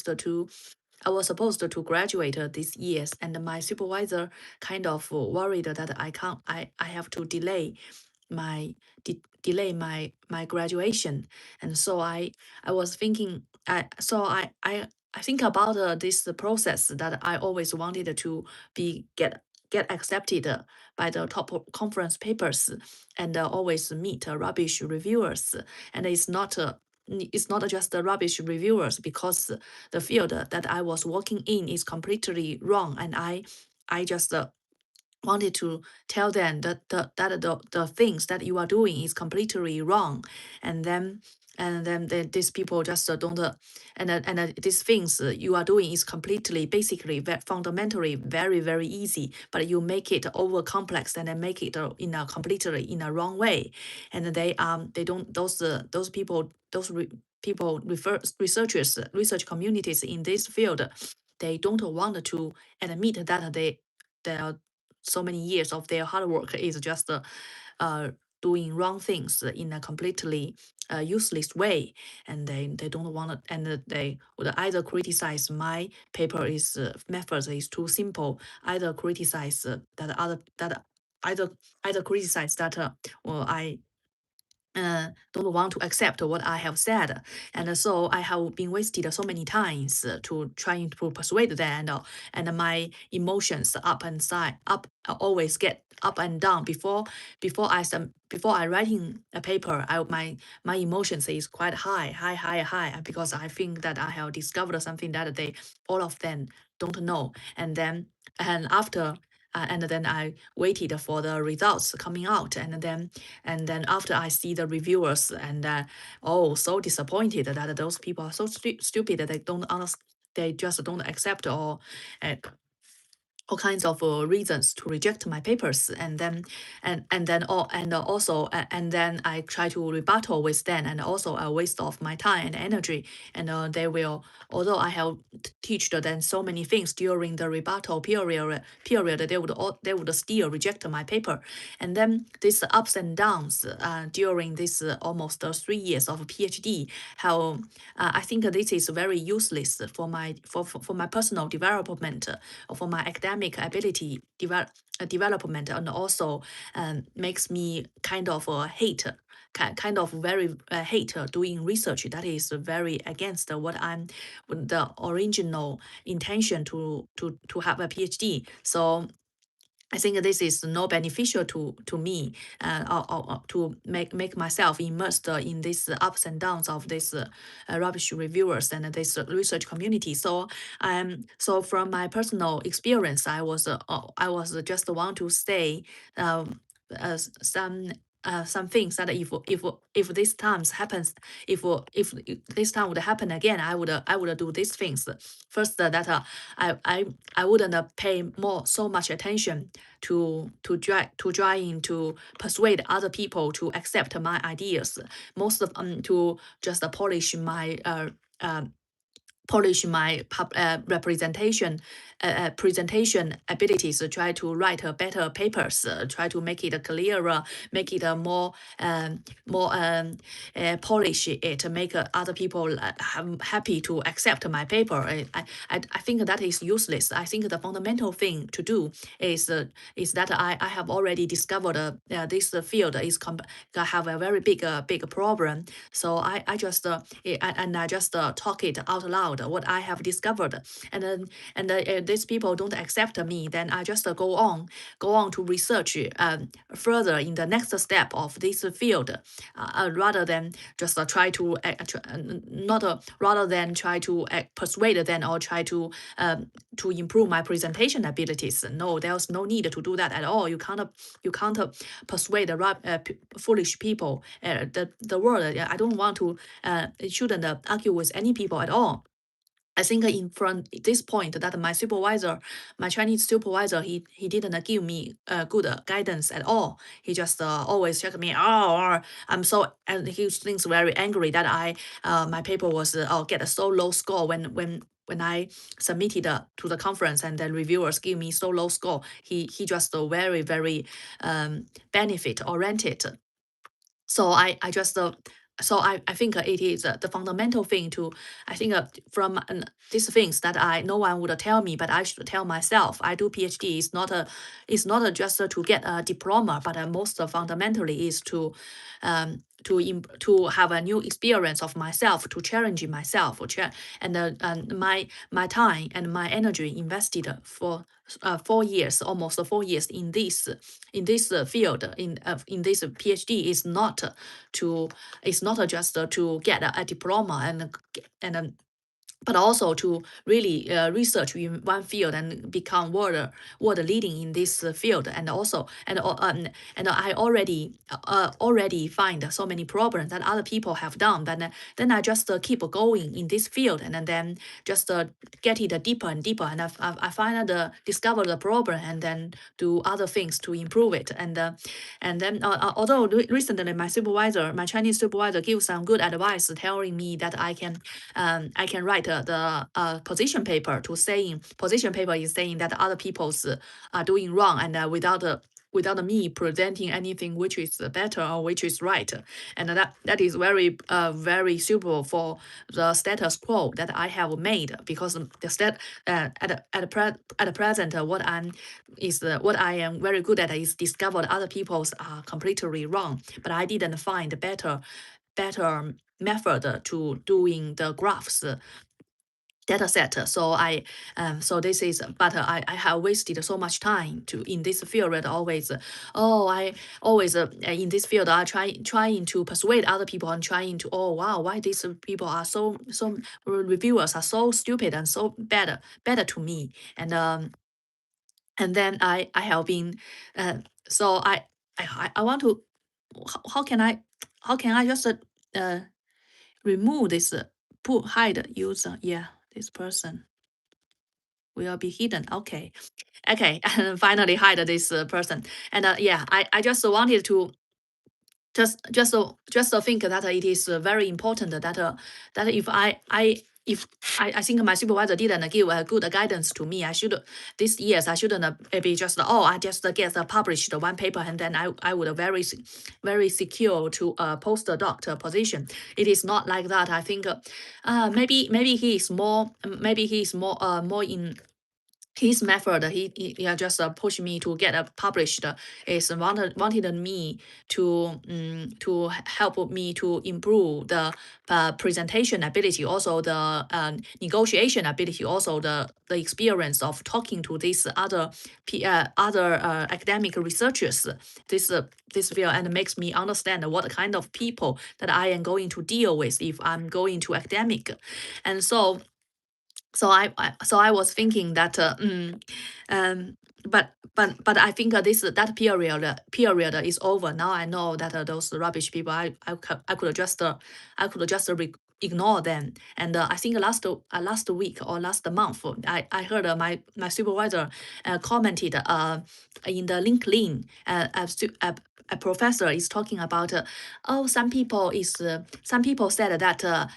to I was supposed to graduate this year, and my supervisor kind of worried that I have to delay my graduation. And so I was thinking, I think about this process that I always wanted to be get accepted by the top conference papers, and always meet rubbish reviewers. And it's not just the rubbish reviewers, because the field that I was working in is completely wrong, and I just wanted to tell them that the things that you are doing is completely wrong. And then these people just don't these things you are doing is completely basically fundamentally very easy, but you make it over complex and then make it in a completely in a wrong way. And they don't those people people research communities in this field, they don't want to admit that they are so many years of their hard work is just uh, doing wrong things in a completely useless way. And they don't want to, and they would either criticize my paper is methods is too simple, either criticize that other that either either criticize that well I don't want to accept what I have said. And so I have been wasted so many times to trying to persuade them, and my emotions up and side up always get up and down before I writing a paper. My emotions is quite high, because I think that I have discovered something that they all of them don't know. And then and after and then I waited for the results coming out, and then after I see the reviewers, and oh, so disappointed that those people are so stupid that they don't understand, they just don't accept uh, all kinds of reasons to reject my papers. And then I try to rebuttal with them, and also a waste of my time and energy. And they will, although I have teach them so many things during the rebuttal period, they would still reject my paper. And then these ups and downs during this almost 3 years of PhD, how I think this is very useless for my personal development, for my academic ability development, and also makes me kind of hate kind of very hate doing research that is very against what I'm the original intention to have a PhD. So I think this is no beneficial to me, or to make myself immersed in these ups and downs of this rubbish reviewers and this research community. So from my personal experience, I was just want to say some things that if this times happens, if this time would happen again, I would do these things. First, that I wouldn't pay so much attention to trying to persuade other people to accept my ideas. Most of to just uh, polish my representation presentation abilities, try to write better papers, try to make it clearer, make it more polish it, make other people happy to accept my paper. I think that is useless. I think the fundamental thing to do is that I have already discovered this field is have a very big problem. So I just and I just talk it out loud what I have discovered. And these people don't accept me, then I just go on to research further in the next step of this field, rather than just try to not rather than try to persuade them or try to improve my presentation abilities. No, there's no need to do that at all. You can't persuade foolish people. The world. I don't want to. Shouldn't argue with any people at all. I think in front this point that my supervisor, my Chinese supervisor, he didn't give me good guidance at all. He just always checked me. Oh, or I'm so, and he thinks very angry that my paper was get a so low score when I submitted to the conference, and then reviewers give me so low score. He just very benefit oriented. So I just so I think it is the fundamental thing to, I think from these things that no one would tell me, but I should tell myself. I do PhD is not just to get a diploma, but most fundamentally is to have a new experience of myself, to challenge myself, and my time and my energy invested for 4 years, almost 4 years in this field, in this PhD is not to, it's not just to get a diploma and but also to really research in one field and become world leading in this field. And also and I already find so many problems that other people have done. Then I just keep going in this field, and then just get it deeper and deeper. And I finally discover the problem, and then do other things to improve it. And then although recently my Chinese supervisor gives some good advice, telling me that I can write the position paper to saying, position paper is saying that other people's are doing wrong, and without me presenting anything which is better or which is right. And that is very suitable for the status quo that I have made, because at the present what I am very good at is discover other people's are completely wrong, but I didn't find a better method to doing the graphs data set. So this is, but I have wasted so much time to in this field. Always, I always in this field I trying to persuade other people, and trying to, oh wow, why these people are so reviewers are so stupid and so better to me. And then I have been so I want to, how can I just remove this put hide user, yeah, this person will be hidden. Okay, and finally hide this person. And yeah, I just wanted to just think that it is very important that if I think my supervisor didn't give a good guidance to me, I should this years I shouldn't be just, I just get published one paper, and then I would very secure to a postdoc position. It is not like that. I think maybe he is more in his method. He just pushed me to get published, is wanted me to help me to improve the presentation ability, also the negotiation ability, also the experience of talking to these other academic researchers, this field, and makes me understand what kind of people that I am going to deal with if I'm going to academic. And so I was thinking that um but I think that period is over now. I know that those rubbish people, I could just ignore them. And I think last week or last month, I heard my supervisor commented in the LinkedIn, a professor is talking about some people said that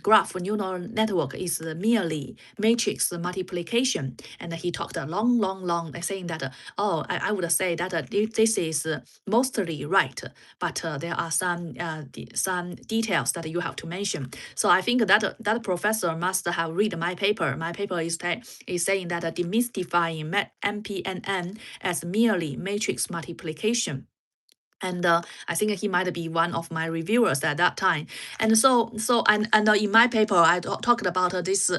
graph neural network is merely matrix multiplication. And he talked a long, saying that, I would say that this is mostly right, but there are some details that you have to mention. So I think that professor must have read my paper. My paper is saying that demystifying MPNN as merely matrix multiplication. And I think he might be one of my reviewers at that time. And and in my paper, I talked about this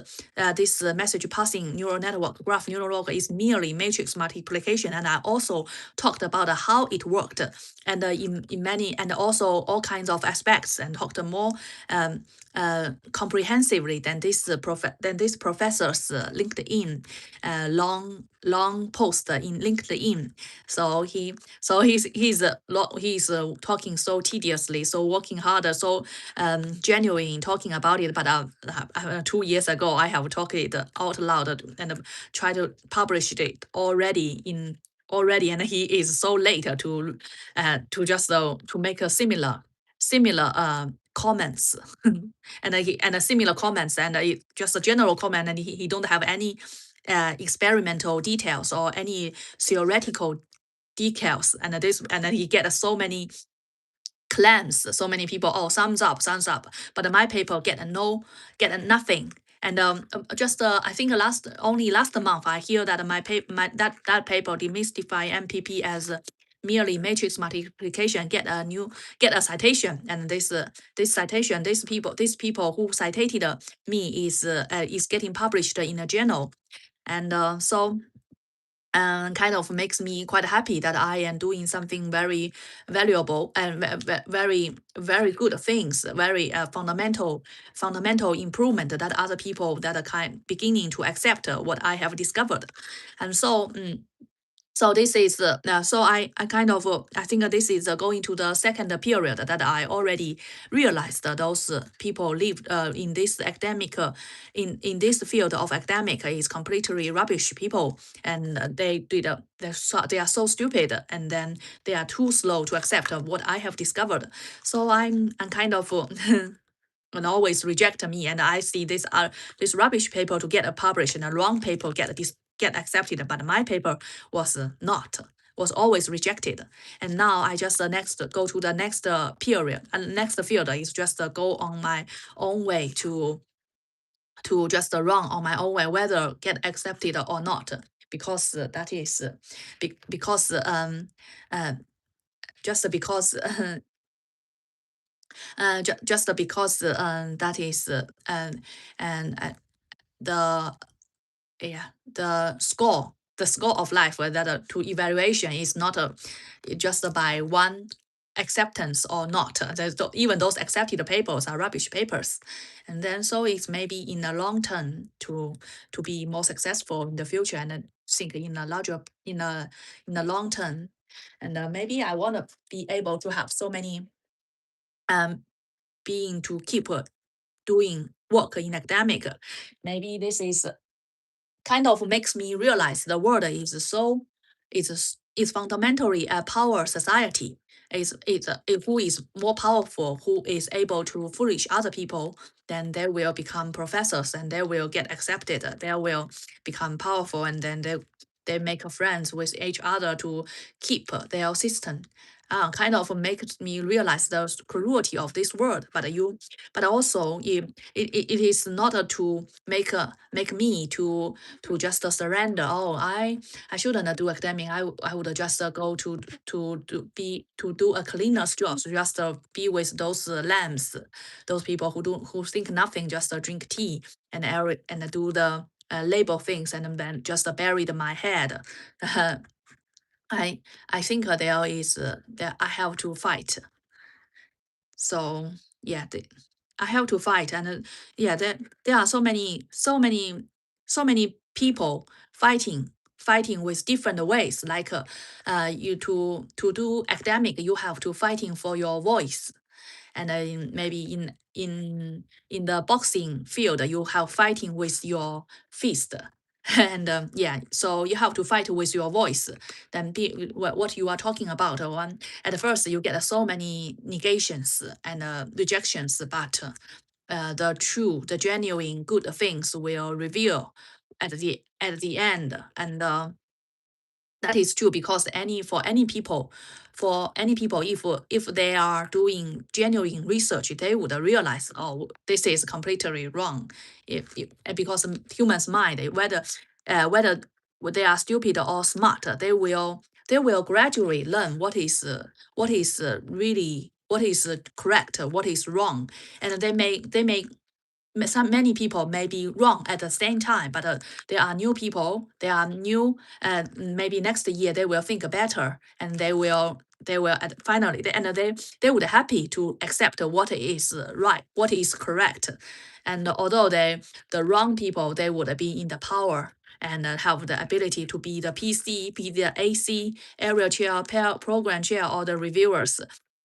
message passing neural network, graph neural network is merely matrix multiplication, and I also talked about how it worked, and in many, and also all kinds of aspects, and talked more comprehensively than this professor's LinkedIn long post in LinkedIn. So he's talking so tediously, so working harder, so genuine talking about it. But 2 years ago, I have talked it out loud and tried to publish it already, and he is so late to just to make a similar comments and a similar comments, and just a general comment, and he don't have any experimental details or any theoretical details. And then he get so many claims. So many people, oh, thumbs up, but my paper get a nothing. And just I think only last month I hear that that paper demystify MPP as merely matrix multiplication get a citation. And this citation, these people who cited me is getting published in a journal. And so kind of makes me quite happy that I am doing something very valuable and very good things, very fundamental improvement that other people that are kind beginning to accept what I have discovered. And so so this is so I kind of I think this is going to the second period that I already realized that those people live in this academic in this field of academic is completely rubbish people. And they are so stupid, and then they are too slow to accept what I have discovered. So I'm kind of and always reject me, and I see this rubbish paper to get published and a wrong paper get accepted, but my paper was not, was always rejected. And now I just next go to the next period, and next field is just go on my own way to just run on my own way, whether get accepted or not, because that is because uh, just because just because that is and the yeah the score of life, that to evaluation is not just by one acceptance or not. Even those accepted papers are rubbish papers. And then so it's maybe in the long term to be more successful in the future, and think in a larger in the long term. And maybe I want to be able to have so many um being to keep doing work in academic. Maybe this is kind of makes me realize the world is fundamentally a power society. Who is more powerful, who is able to foolish other people, then they will become professors and they will get accepted. They will become powerful, and then they make friends with each other to keep their system. Kind of makes me realize the cruelty of this world. But also it is not to make me to just surrender. Oh, I shouldn't do academic. I would just go to do a cleaner's job, so just be with those lambs, those people who think nothing, just drink tea and do the label things, and then just buried my head. I I think there is that I have to fight. So yeah, I have to fight. And yeah, there are so many people fighting with different ways. Like you to do academic, you have to fighting for your voice. And maybe in the boxing field, you have fighting with your fist. And yeah, so you have to fight with your voice. Then be what you are talking about. One at first you get so many negations and rejections, but the genuine good things will reveal at the end. And that is true, because any people, if they are doing genuine research, they would realize, oh, this is completely wrong. If because humans mind, whether they are stupid or smart, they will gradually learn what is really what is correct, what is wrong. And they may many people may be wrong at the same time, but there are new people, there are new, maybe next year they will think better, and they will finally, and they would happy to accept what is right, what is correct. And although the wrong people, they would be in the power and have the ability to be the PC, be the AC, area chair, program chair, or the reviewers.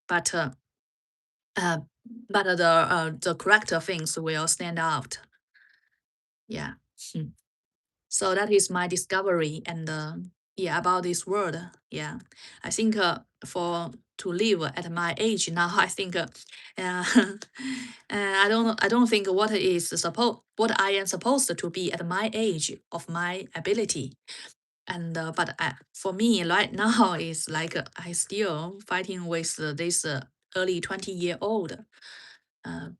But uh, the correct things will stand out. Yeah. Hmm. So that is my discovery. And yeah, about this world. Yeah, I think for to live at my age now, I think uh, I don't think what I am supposed to be at my age of my ability. And but for me right now is like I still fighting with this early 20-year-old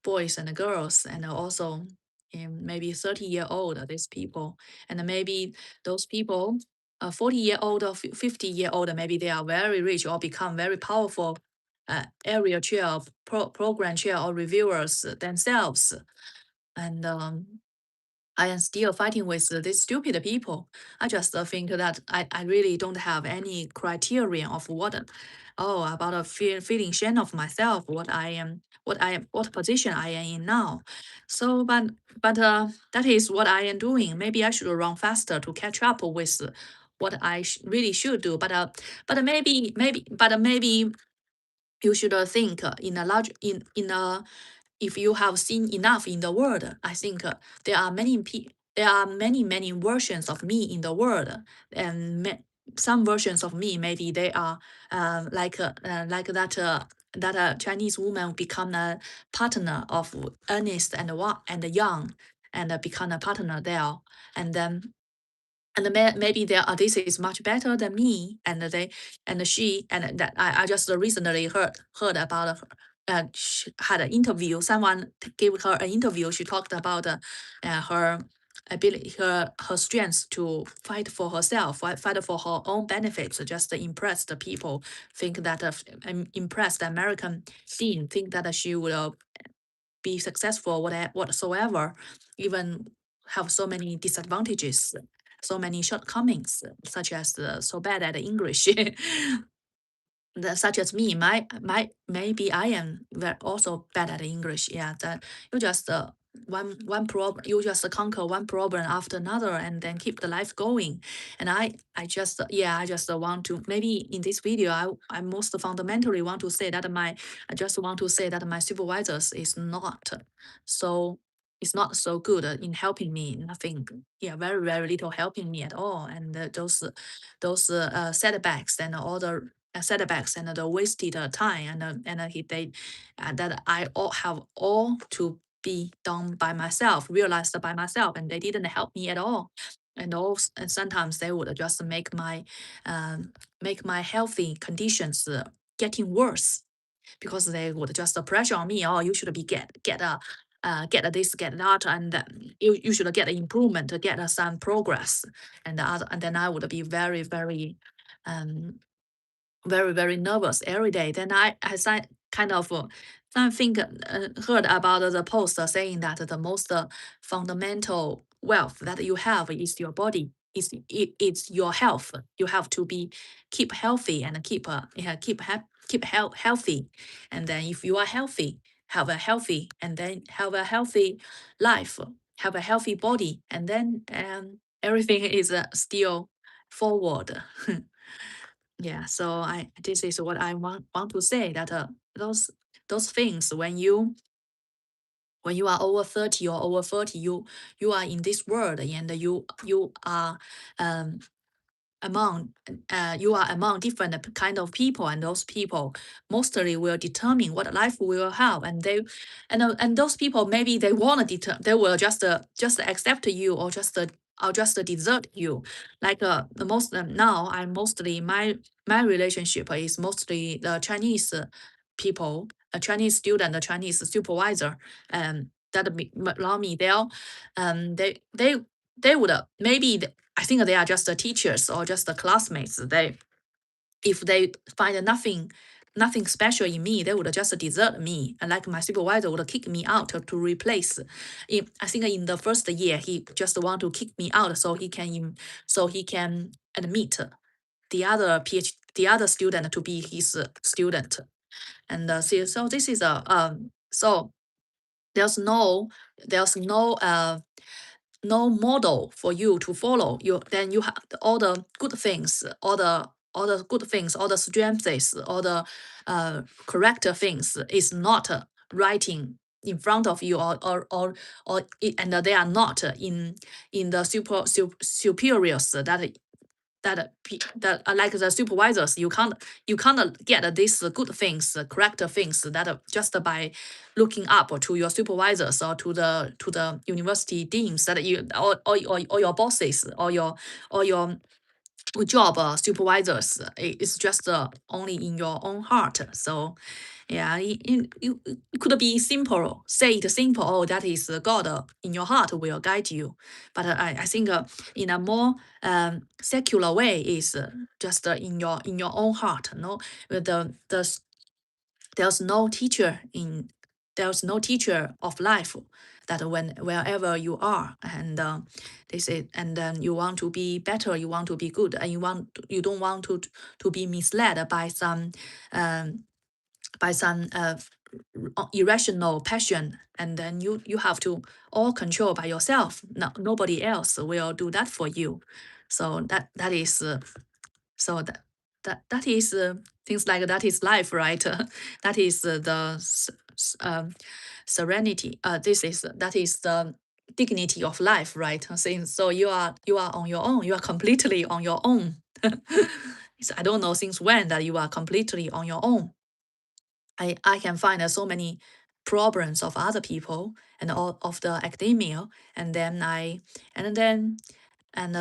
boys and girls, and also maybe 30-year-old, these people. And maybe those people, 40-year-old or 50-year-old, maybe they are very rich or become very powerful area chair, program chair, or reviewers themselves. And I am still fighting with these stupid people. I just think that I really don't have any criterion of about a feeling shame of myself, what position I am in now. So, but that is what I am doing. Maybe I should run faster to catch up with what I really should do. But maybe you should think in a large in a if you have seen enough in the world. I think there are many versions of me in the world, and some versions of me maybe they are like that Chinese woman become a partner of Ernest and Young, and become a partner there, and then maybe this is much better than me, and they and she and that I just recently heard about her. She had an interview. Someone gave her an interview. She talked about her ability, her strength to fight for herself, fight for her own benefits. Just impress the people. Think that impressed American teen. Think that she would be successful, whatsoever, even have so many disadvantages, so many shortcomings, such as so bad at English. Such as me, my maybe I am also bad at English. Yeah, that you just one problem, you just conquer one problem after another, and then keep the life going. And I just I just want to, maybe in this video I most fundamentally want to say that I just want to say that my supervisors so is not so good in helping me. Nothing, very little helping me at all. And those setbacks and all the setbacks and the wasted time, that I all have all to be done by myself, realized by myself, and they didn't help me at all. And sometimes they would just make my healthy conditions getting worse, because they would just pressure on me. Oh, you should be get this, get that, and you should get an improvement, get some progress, and then I would be um, very nervous every day. Then kind of something heard about the post saying that the most fundamental wealth that you have is your body. It's your health. You have to be keep healthy and keep healthy. And then if you are healthy, have a healthy life, have a healthy body, and then everything is still forward. Yeah, so I this is what I want to say, that those things, when you are over 30 or over 40, you are in this world, and you are um you are among different kind of people, and those people mostly will determine what life we will have. And and those people, maybe they want to they will just accept you, or just desert you. Like the most now I mostly my relationship is mostly the Chinese people, a Chinese student, a Chinese supervisor, that allow me. They would maybe I think they are just the teachers or just the classmates. If they find nothing special in me, they would just desert me. And like my supervisor would kick me out to replace. I think in the first year he just want to kick me out so he can admit the other student to be his student. And so this is a so there's no there's no model for you to follow. Then you have all the good things, all the good things, all the strengths, all the correct things is not writing in front of you, and they are not in the superiors that are like the supervisors. You can't get these good things, correct things, that just by looking up to your supervisors or to the university deans, that you or your bosses, or your job supervisors. It's just only in your own heart. So yeah, it could be simple. Say it simple. Oh, that is God in your heart will guide you. But I think in a more secular way is just in your own heart. No, there's no teacher in there's no teacher of life that when wherever you are and this is and then you want to be better, you want to be good, and you don't want to be misled um, by some irrational passion, and then you have to all control by yourself. No, nobody else will do that for you. So that is so that is things like that is life, right? That is serenity. This is that is the dignity of life, right? Since so you are on your own. You are completely on your own. I don't know since when that you are completely on your own. I can find so many problems of other people and all of the academia, and then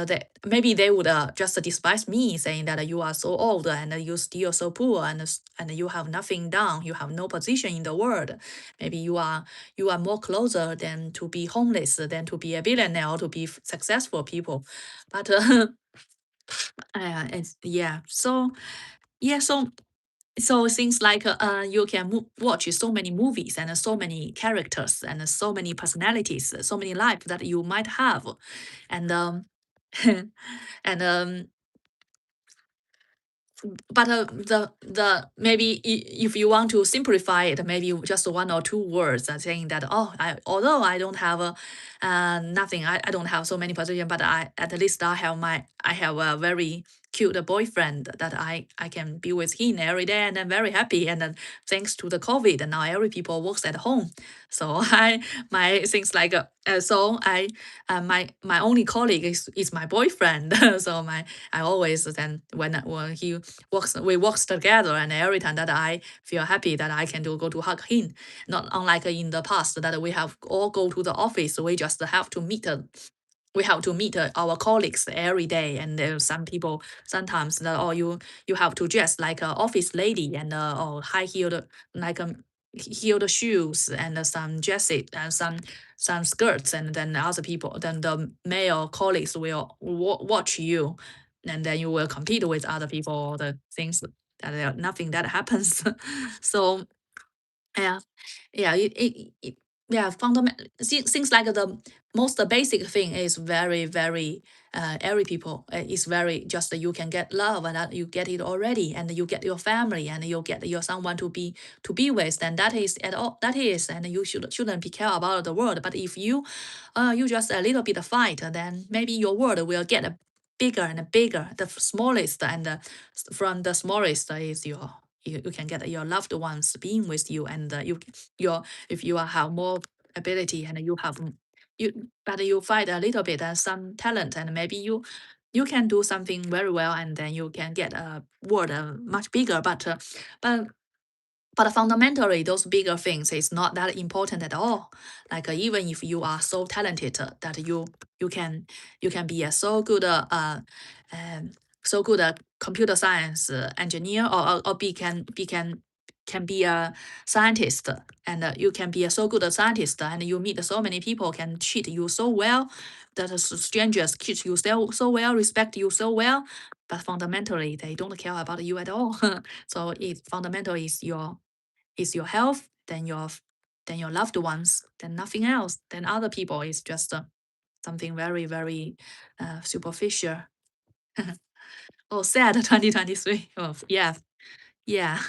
they, maybe they would just despise me, saying that you are so old and you still so poor and you have nothing done, you have no position in the world. Maybe you are more closer than to be homeless than to be a billionaire or to be successful people. But it's yeah. So yeah. So things like you can watch so many movies and so many characters and so many personalities, so many life that you might have, and and but the maybe if you want to simplify it, maybe just one or two words are saying that oh, although I don't have nothing, I don't have so many position, but I at least I have a very cute boyfriend that I can be with him every day, and I'm very happy. And then thanks to the COVID, now every people works at home, so I my things like so I my only colleague is my boyfriend. So I always then when he we works together, and every time that I feel happy that I can go to hug him. Not unlike in the past that we have all go to the office, we just have to meet. We have to meet our colleagues every day, and some people sometimes that oh you have to dress like an office lady and or high heeled like heeled shoes and some dresses and some skirts, and then other people then the male colleagues will watch you, and then you will compete with other people, the things that nothing that happens. So yeah, yeah, yeah, fundamental things like the most basic thing is very every people is very just you can get love, and that you get it already, and you get your family, and you get your someone to be with, and that is at all that is, and you shouldn't be care about the world. But if you just a little bit fight, then maybe your world will get bigger and bigger. The smallest and from the smallest is you can get your loved ones being with you, and your if you have more ability and you have you but you find a little bit some talent, and maybe you can do something very well, and then you can get a world much bigger. But fundamentally, those bigger things is not that important at all. Like even if you are so talented that you can you can be a so good um, so good computer science engineer, or can be a scientist, and you can be a so good a scientist, and you meet so many people can treat you so well, that strangers treat you so well, respect you so well, but fundamentally they don't care about you at all. So it fundamentally is your health, then your loved ones, then nothing else. Then other people is just something very superficial. Oh, sad 2023. Oh, yeah, yeah.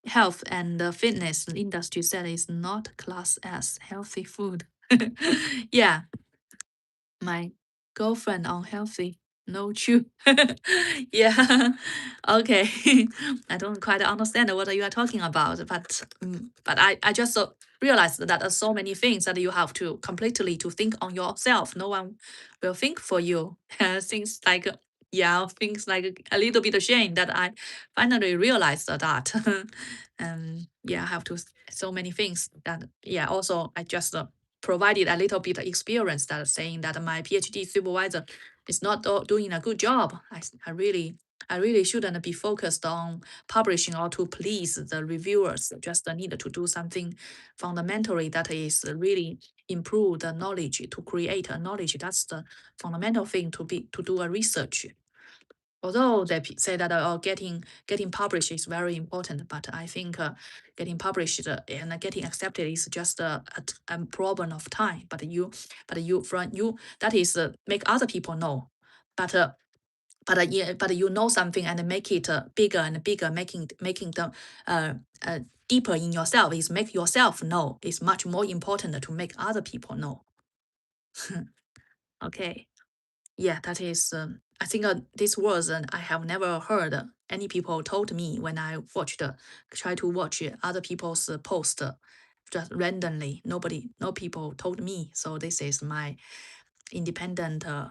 Health and the fitness industry said is not class as healthy food. Yeah, my girlfriend unhealthy. No chew. Yeah. Okay. I don't quite understand what you are talking about, but I just realized that there are so many things that you have to completely to think on yourself. No one will think for you. Things like yeah, things like a little bit ashamed that I finally realized that. Yeah, I have to so many things that yeah. Also, I just provided a little bit of experience that saying that my PhD supervisor is not doing a good job. I really shouldn't be focused on publishing or to please the reviewers. Just need to do something fundamentally that is really improve the knowledge, to create a knowledge. That's the fundamental thing to do a research. Although they say that getting published is very important, but I think getting published and getting accepted is just a problem of time. But you that is make other people know, but yeah, but you know something and make it bigger and bigger, making them uh, deeper in yourself is make yourself know. It's much more important to make other people know. Okay. Yeah, that is. I think this was, I have never heard any people told me when I try to watch other people's post just randomly. No people told me. So this is my independent, uh,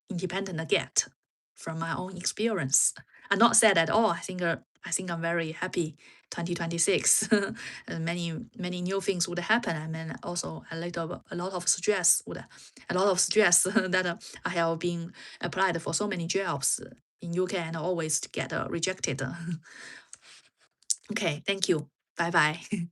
independent get from my own experience. I'm not sad at all. I think I'm very happy. 2026, many new things would happen. I mean, also a lot of stress that I have been applied for so many jobs in UK and always get rejected. Okay, thank you. Bye bye.